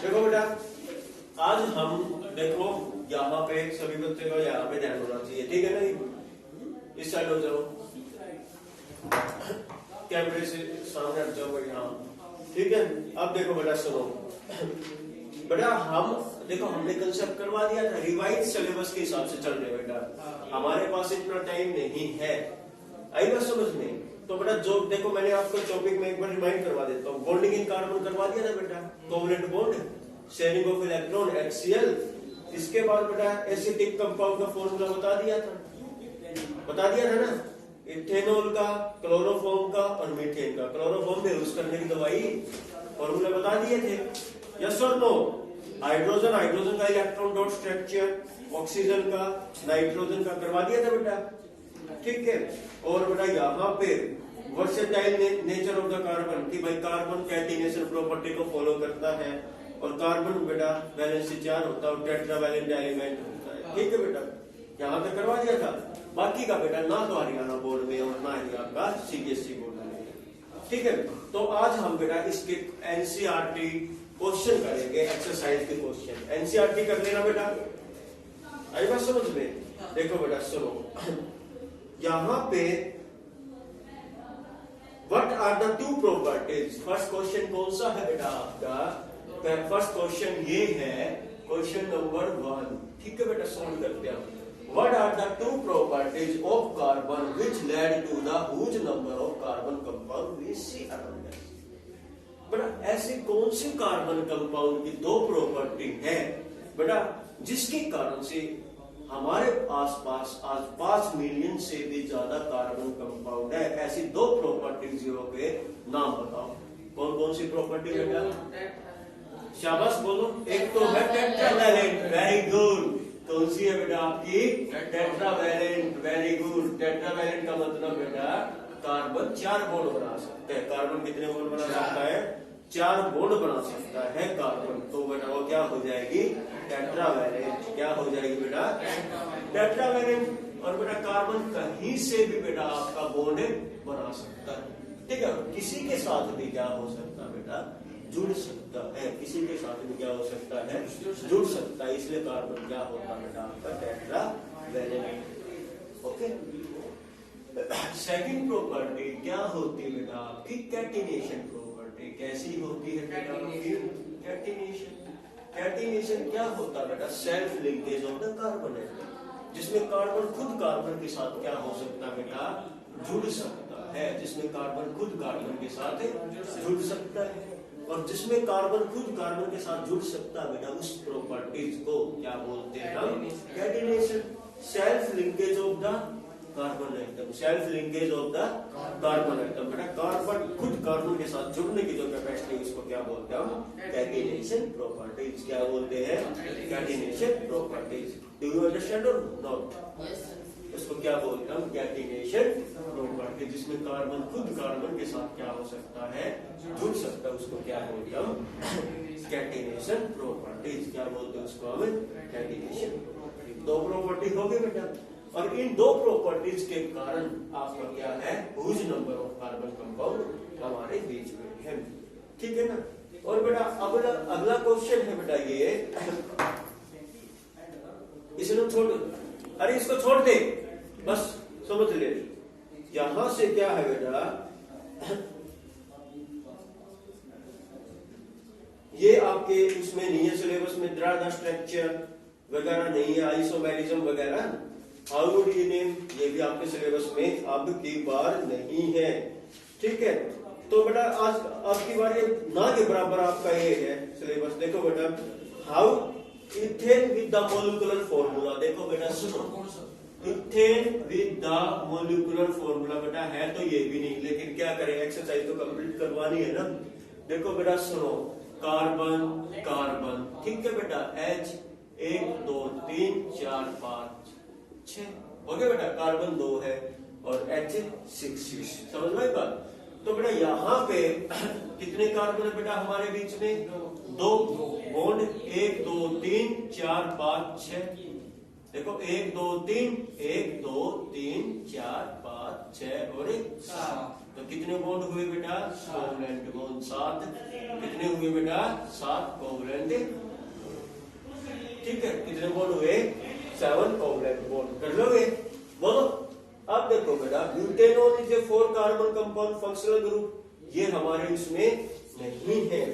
देखो बेटा, आज हम देखो यहाँ पे सभी बच्चे को यहाँ पे ध्यान होना चाहिए, ठीक है ना। इस साइड हो जाओ, कैमरे से सामने हट जाओ यहाँ, ठीक है। अब देखो बेटा सुनो बेटा, हम देखो हमने कंसेप्ट करवा दिया था, रिवाइज सिलेबस के हिसाब से चल रहे बेटा, हमारे पास इतना टाइम नहीं है। आई बात समझ में? तो बेटा जो देखो मैंने आपको टॉपिक में एक बार रिमाइंड करवा देता हूँ। बॉन्डिंग इन कार्बन करवा दिया था बेटा, covalent bond, sharing of electron, HCl। इसके बाद बेटा एसिटिक कंपाउंड का फॉर्मूला बता दिया था ना, इथेनॉल का, क्लोरोफॉर्म का और मीथेन का। क्लोरोफॉर्म बेहोश करने की दवाई फॉर्मूला बता दिए थे, यस और नो। हाइड्रोजन का इलेक्ट्रॉन डॉट स्ट्रक्चर, ऑक्सीजन का, नाइट्रोजन का करवा दिया था बेटा, ठीक है। और बेटा यहाँ पे versatile nature of the carbon, कि भाई कार्बन कैटिनेशन प्रॉपर्टी को फॉलो करता है, और कार्बन बेटा वैलेंसी 4 होता है, टेट्रावैलेंट एलिमेंट होता है, ठीक है बेटा। यहाँ तक करवा दिया था। बाकी का बेटा ना तो हरियाणा बोर्ड में और ना ही आपका CBSE बोर्ड में, ठीक है। तो आज हम बेटा इसके NCERT क्वेश्चन करेंगे, एक्सरसाइज के क्वेश्चन। NCERT कर लेना बेटा, आई बात समझ में? देखो बेटा सुनो, यहाँ पे what are the two properties. First question कौन सा है बेटा आपका? फर्स्ट क्वेश्चन ये है, क्वेश्चन नंबर 1, ठीक है बेटा। सॉल्व करते हैं। What are the two properties of carbon which led to the huge number of carbon compound we see around us? बेटा ऐसी कौन सी कार्बन कंपाउंड की दो प्रॉपर्टी है बेटा जिसके कारण से हमारे आसपास आज 5 मिलियन से भी ज्यादा कार्बन कंपाउंड है? ऐसी दो प्रॉपर्टीज के नाम बताओ। कौन कौन सी प्रॉपर्टी बेटा? शाबाश बोलो। एक तो है टेट्रावैलेंट, वेरी गुड। कौन सी है बेटा आपकी? Tetravalent, very good. टेट्रावैलेंट का मतलब बेटा कार्बन 4 बॉन्ड बना सकता है। कार्बन कितने बॉन्ड बना सकता है? 4 बॉन्ड बना सकता है कार्बन। तो बेटा वो क्या हो जाएगी? टेट्रावैलेंट। क्या हो जाएगी बेटा? टेट्रावैलेंट। और बेटा कार्बन कहीं से भी बेटा आपका बॉन्ड बना सकता है, ठीक है। किसी के साथ भी क्या हो सकता है बेटा? जुड़ सकता है। किसी के साथ भी क्या हो सकता है? जुड़ सकता है। इसलिए कार्बन क्या होता है बेटा आपका? टेट्रावैलेंट। ओके। सेकंड प्रॉपर्टी क्या होती है बेटा आपकी? Catenation property. कैसी होती है बेटा आपकी? कैटिनेशन। कैटिनेशन क्या होता है बेटा? Self linkage of the carbon atom, जिसमें कार्बन खुद कार्बन के साथ क्या हो सकता है बेटा? जुड़ सकता है। जिसमें कार्बन खुद कार्बन के साथ जुड़ सकता है, और जिसमें कार्बन खुद कार्बन के साथ जुड़ सकता है बेटा, उस प्रॉपर्टीज को क्या बोलते हैं हम? Catenation. Self linkage of the carbon atom. Self linkage of the carbon atom. बेटा कार्बन खुद कार्बन के साथ जुड़ने की जो कैपेसिटी है उसको क्या बोलते हैं हम? Catenation properties. क्या बोलते हैं? Catenation properties. Do you understand और नॉट? इसको क्या बोलते हैं हम? Catenation property. जिसमें कार्बन खुद कार्बन के साथ क्या हो सकता है? जुड़ सकता है, उसको क्या बोलते हैं हम? Catenation properties. क्या बोलते हैं उसको हम? Catenation property. दो प्रॉपर्टी हो गई बेटा, और इन दो प्रॉपर्टीज के कारण आपका क्या है? Huge number of carbon compound हमारे बीच में है, ठीक है ना। और बेटा अगला क्वेश्चन है बेटा ये, इसको छोड़, अरे इसको छोड़ दे, बस समझ ले। यहां से क्या है बेटा, ये आपके उसमें नहीं है सिलेबस में, द स्ट्रक्चर वगैरह नहीं है, आइसोमेरिज्म वगैरह, हाउ वुड यू नेम, ये भी आपके सिलेबस में अब की बार नहीं है, ठीक है। तो बेटा आज आपकी बार ये ना के बराबर आपका ये है सिलेबस। देखो बेटा, how ethane with the molecular formula. देखो बेटा सुनो, ethane with the molecular formula बेटा है तो ये भी नहीं, लेकिन क्या करें, एक्सरसाइज तो कंप्लीट करवानी है ना। देखो बेटा सुनो, कार्बन कार्बन, ठीक है बेटा, H 1 2 3 4 5 6 हो गया बेटा, कार्बन 2 है और H 6 समझ में बात। तो बेटा यहाँ पे कितने कार्बन है बेटा हमारे बीच में? 2 बॉन्ड, 1 2 3 4 5 6। देखो 1 2 3 1 2 3 4 5 6 और 7। तो कितने बॉन्ड हुए बेटा? Covalent bond 7। कितने हुए बेटा? 7 कोवलेंट। ठीक है, कितने बॉन्ड हुए? 7 कोवलेंट बॉन्ड। कर लोगे? बोलो। अब देखो बेटा, butanol is a 4 carbon compound functional group. ये हमारे इसमें नहीं है।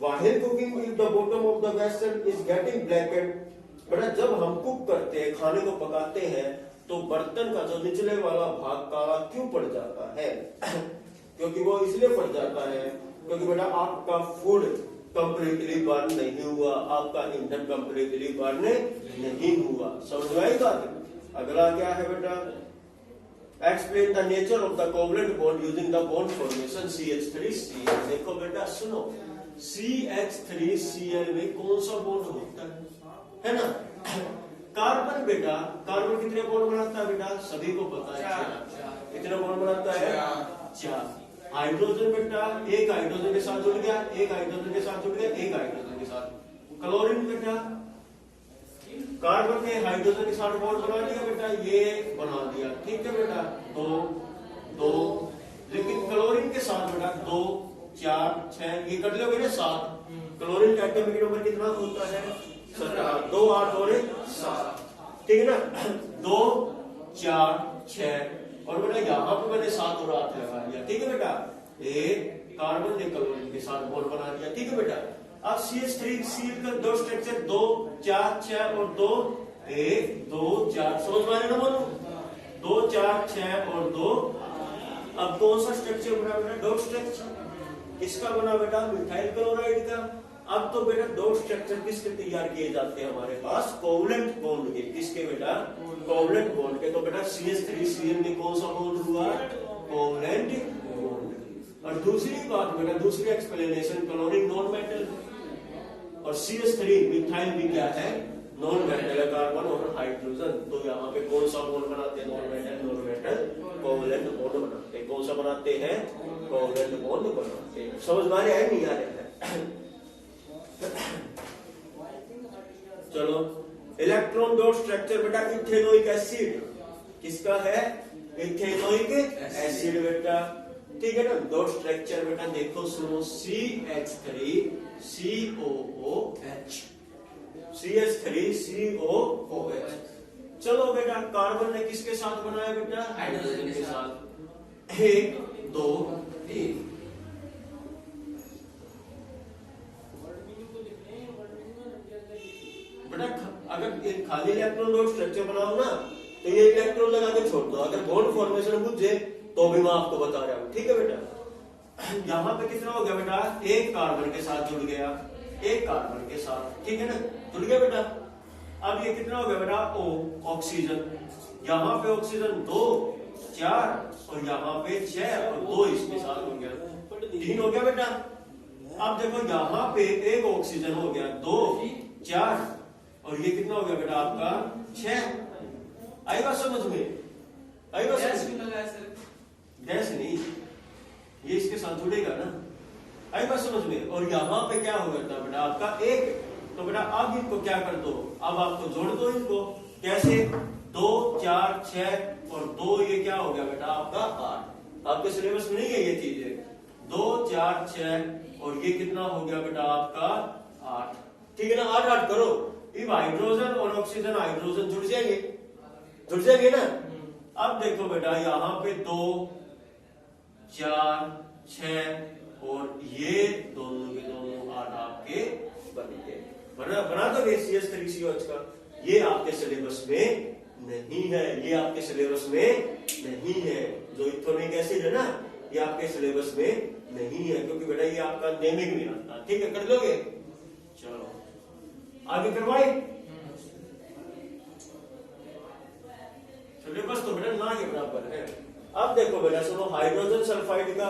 While cooking, if the bottom of the vessel is getting blackened, बेटा जब हम कुक करते हैं, खाने को पकाते हैं, तो बर्तन का जो निचले वाला भाग काला क्यों पड़ जाता है? क्योंकि वो इसलिए पड़ जाता है क्योंकि बेटा आपका फूड कंप्लीटली बर्न नहीं हुआ, आपका ईंधन कंप्लीटली बर्न नहीं हुआ। समझ में आई बात? अगला क्या है बेटा? Explain the nature of the covalent bond using the bond formation CH3Cl। देखो बेटा सुनो, CH3Cl में कौन सा बॉन्ड होता है ना? कार्बन बेटा, कार्बन कितने बॉन्ड बनाता है बेटा? सभी को पता है 4। कितने बॉन्ड बनाता है? 4। हाइड्रोजन बेटा, एक हाइड्रोजन के साथ जुड़ गया, एक हाइड्रोजन के साथ जुड़ गया, एक हाइड्रोजन के साथ। क्लोरीन बेटा, कार्बन ने हाइड्रोजन के साथ बॉन्ड बना दिया बेटा, ये बना दिया। ठीक है बेटा, 2 लेकिन क्लोरीन के साथ बेटा 2 4 6 ये कर लोगे ना 7। क्लोरीन का एटॉमिक नंबर कितना होता है? 17। 2 8 और 7। ठीक है ना? 2 4 6 और बेटा यहाँ पे मैंने 7 और 8 लगा दिया। ठीक है बेटा, एक कार्बन ने क्लोरीन के साथ बॉन्ड बना दिया। ठीक है बेटा, अब CH3Cl का 2 स्ट्रक्चर 2 4 6 और 2 1 2 4। समझ में आ रहा है? 2 4 6 और 2। अब कौन सा स्ट्रक्चर बना बेटा? Dot structure. किसका बना बेटा? मिथाइल क्लोराइड का। अब तो बेटा दो स्ट्रक्चर किसके तैयार किए जाते हैं हमारे पास? कोवलेंट बॉन्ड के। किसके बेटा? कोवलेंट बॉन्ड के। तो बेटा CH3Cl में कौन सा बॉन्ड हुआ? Covalent bond. और दूसरी बात बेटा, दूसरी एक्सप्लेनेशन, क्लोरीन नॉन मेटल और CH3 मिथाइल भी क्या है? नॉन मेटल है, कार्बन और हाइड्रोजन। तो यहाँ पे कौन सा बॉन्ड बनाते हैं? नॉन मेटल कोवलेंट बॉन्ड बनाते हैं। कौन सा बनाते हैं? कोवलेंट बॉन्ड बनाते हैं। समझ में आ रहा है? नहीं आ रहा है? चलो, इलेक्ट्रॉन डॉट स्ट्रक्चर बेटा इथेनोइक एसिड। किसका है? इथेनोइक एसिड बेटा। ठीक है ना? डॉट स्ट्रक्चर बेटा देखो सुनो, CH3COOH। CH3COOH। चलो बेटा, कार्बन ने किसके साथ बनाया बेटा? हाइड्रोजन के साथ। 1 2 3। बेटा अगर खाली इलेक्ट्रॉन डॉट स्ट्रक्चर बनाओ ना, तो ये इलेक्ट्रॉन लगा के छोड़ दो। अगर बॉन्ड फॉर्मेशन पूछे तो भी मैं आपको बता रहा हूं। ठीक है बेटा, यहाँ पे कितना हो गया बेटा? एक कार्बन के साथ जुड़ गया, एक कार्बन के साथ। ठीक है ना? जुड़ गया बेटा। अब ये कितना हो गया बेटा? O oxygen. यहाँ पे ऑक्सीजन 2 4 और यहाँ पे 6 और 2 इसके साथ हो गया, 3 हो गया बेटा। अब देखो यहाँ पे एक ऑक्सीजन हो गया, 2 4 और ये कितना हो गया बेटा आपका? 6। आई बात समझ में? आई बात समझ में? गैस नहीं, ये इसके साथ जुड़ेगा ना। आई बात समझ में? और यहाँ पे क्या हो गया था बेटा आपका? 1। तो बेटा अब इनको क्या कर दो? अब आपको जोड़ दो इनको। कैसे? 2 4 6 और 2 ये क्या हो गया बेटा आपका? 8। आपके सिलेबस में नहीं है ये चीजें। 2 4 6 और ये कितना हो गया बेटा आपका? 8। ठीक है ना? 8 8 करो। अब हाइड्रोजन और ऑक्सीजन हाइड्रोजन जुड़ जाएंगे, जुड़ जाएंगे ना। अब देखो बेटा यहाँ पे 2 4 6 और ये दोनों के दोनों 8 आपके बन गए। बना दोगे CH3COH का? ये आपके सिलेबस में नहीं है, ये आपके सिलेबस में नहीं है। जो इथेनोइक एसिड है ना, ये आपके सिलेबस में नहीं है, क्योंकि बेटा ये आपका नेमिंग में आता। ठीक है, कर लोगे? चलो आगे करवाए। सिलेबस तो बेटा ना के बराबर है। अब देखो बेटा सुनो, हाइड्रोजन सल्फाइड का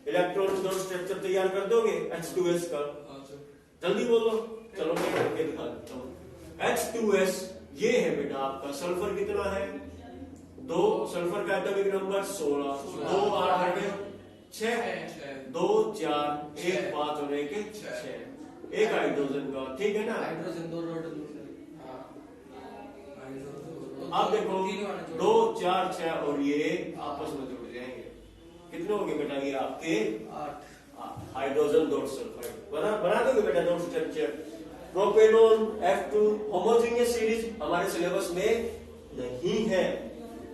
इलेक्ट्रॉन डॉट स्ट्रक्चर तैयार कर दोगे H2S का? जल्दी बोलो। चलो मैं करके दिखा देता हूँ। H2S ये है बेटा आपका। सल्फर कितना है? 2। सल्फर का एटॉमिक नंबर 16। 2 8 6 2 4 1 5 और 1 6। एक हाइड्रोजन का। ठीक है ना? हाइड्रोजन 2 आप देखो 2 4 6 और ये आपस में जुड़ जाएंगे। कितने हो गए बेटा ये आपके 8 हाइड्रोजन डॉट सल्फाइड बना दोगे बेटा dot structure. Propanone F2 homogeneous series हमारे सिलेबस में नहीं है।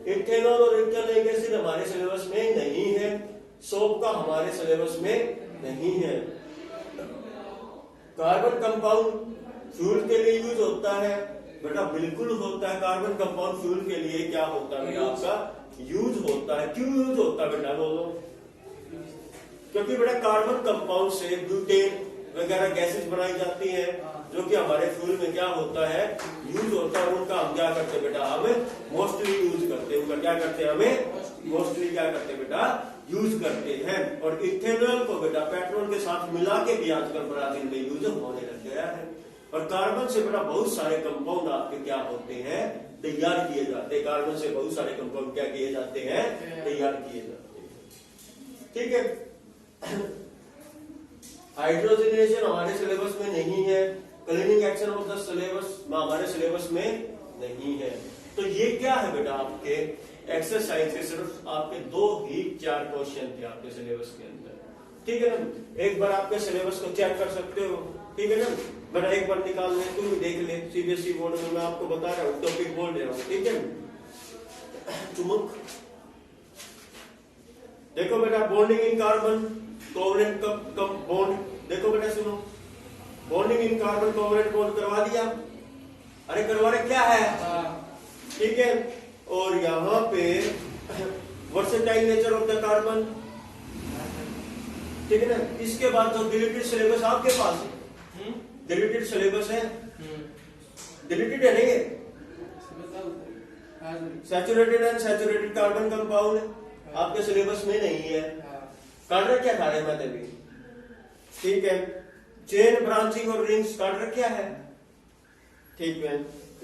इथेनॉल और इथेनॉइक एसिड हमारे सिलेबस में नहीं है। सोप का हमारे सिलेबस में नहीं है। कार्बन कंपाउंड फ्यूल के लिए यूज होता है बेटा, बिल्कुल होता है। कार्बन कंपाउंड फ्यूल के लिए क्या होता है बेटा, आपका यूज होता है। क्यों यूज होता है बेटा बोलो? क्योंकि बेटा कार्बन कंपाउंड से ब्यूटेन वगैरह गैसेस बनाई जाती हैं, जो कि हमारे फ्यूल में क्या होता है, यूज होता है। उनका हम क्या करते हैं बेटा, हमें मोस्टली यूज करते हैं। उनका क्या करते हैं, हमें मोस्टली क्या करते हैं बेटा, यूज करते हैं। और इथेनॉल को बेटा पेट्रोल के साथ मिला के भी आजकल ब्राजील में यूज होने लग गया है। और कार्बन से बेटा बहुत सारे कंपाउंड आपके क्या होते हैं, तैयार किए जाते हैं। कार्बन से बहुत सारे कंपाउंड क्या किए जाते हैं, तैयार किए जाते हैं। ठीक है। हाइड्रोजनेशन हमारे सिलेबस में नहीं है। Cleaning action of the syllabus हमारे सिलेबस में नहीं है। तो ये क्या है बेटा, आपके एक्सरसाइज के सिर्फ आपके 2 ही 4 क्वेश्चन थे आपके सिलेबस के अंदर। ठीक है ना, एक बार आपके सिलेबस को चेक कर सकते हो। ठीक है ना बेटा, एक बार निकाल ले, तू भी देख ले। सीबीएसई बोर्ड में मैं आपको बता रहा हूँ, टॉपिक बोल रहा हूँ। ठीक है। चुमुक देखो बेटा, bonding in carbon covalent bond. देखो बेटा सुनो, bonding in carbon covalent bond करवा दिया। अरे करवा रहे क्या है, ठीक है। और यहाँ पे versatile nature of the carbon, ठीक है ना। इसके बाद जो डिलीटेड सिलेबस आपके पास है, डिलीटेड सिलेबस है, डिलीटेड है नहीं, saturated and saturated carbon compound आपके सिलेबस में नहीं है। काट रखा था रे मैंने भी, ठीक है। चेन ब्रांचिंग और रिंग्स काट रखा है, ठीक है।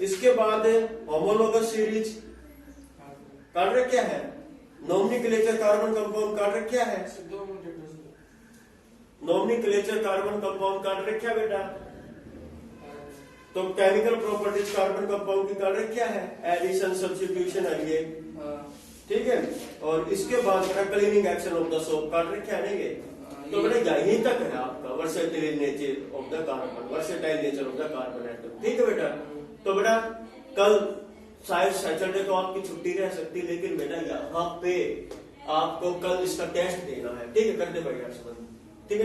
इसके बाद होमोलोगस सीरीज काट रखा है। नॉमिनक्लेचर कार्बन कंपाउंड काट रखा है। नॉमिनक्लेचर कार्बन कंपाउंड काट रखा बेटा। तो केमिकल प्रॉपर्टीज कार्बन कंपाउंड की काट रखा है। एडिशन सब्स्टिट्यूशन है ये, ठीक है। और इसके बाद cleaning action of the soap काट रखा है नहीं। तो बेटा यहीं तक है आपका versatile nature of the carbon, versatile nature of the carbon atom. ठीक है बेटा। तो बेटा कल शायद सैटरडे को आपकी छुट्टी रह सकती है, लेकिन बेटा यहाँ पे आपको कल इसका टेस्ट देना है। ठीक है, करते बढ़िया, ठीक है ना।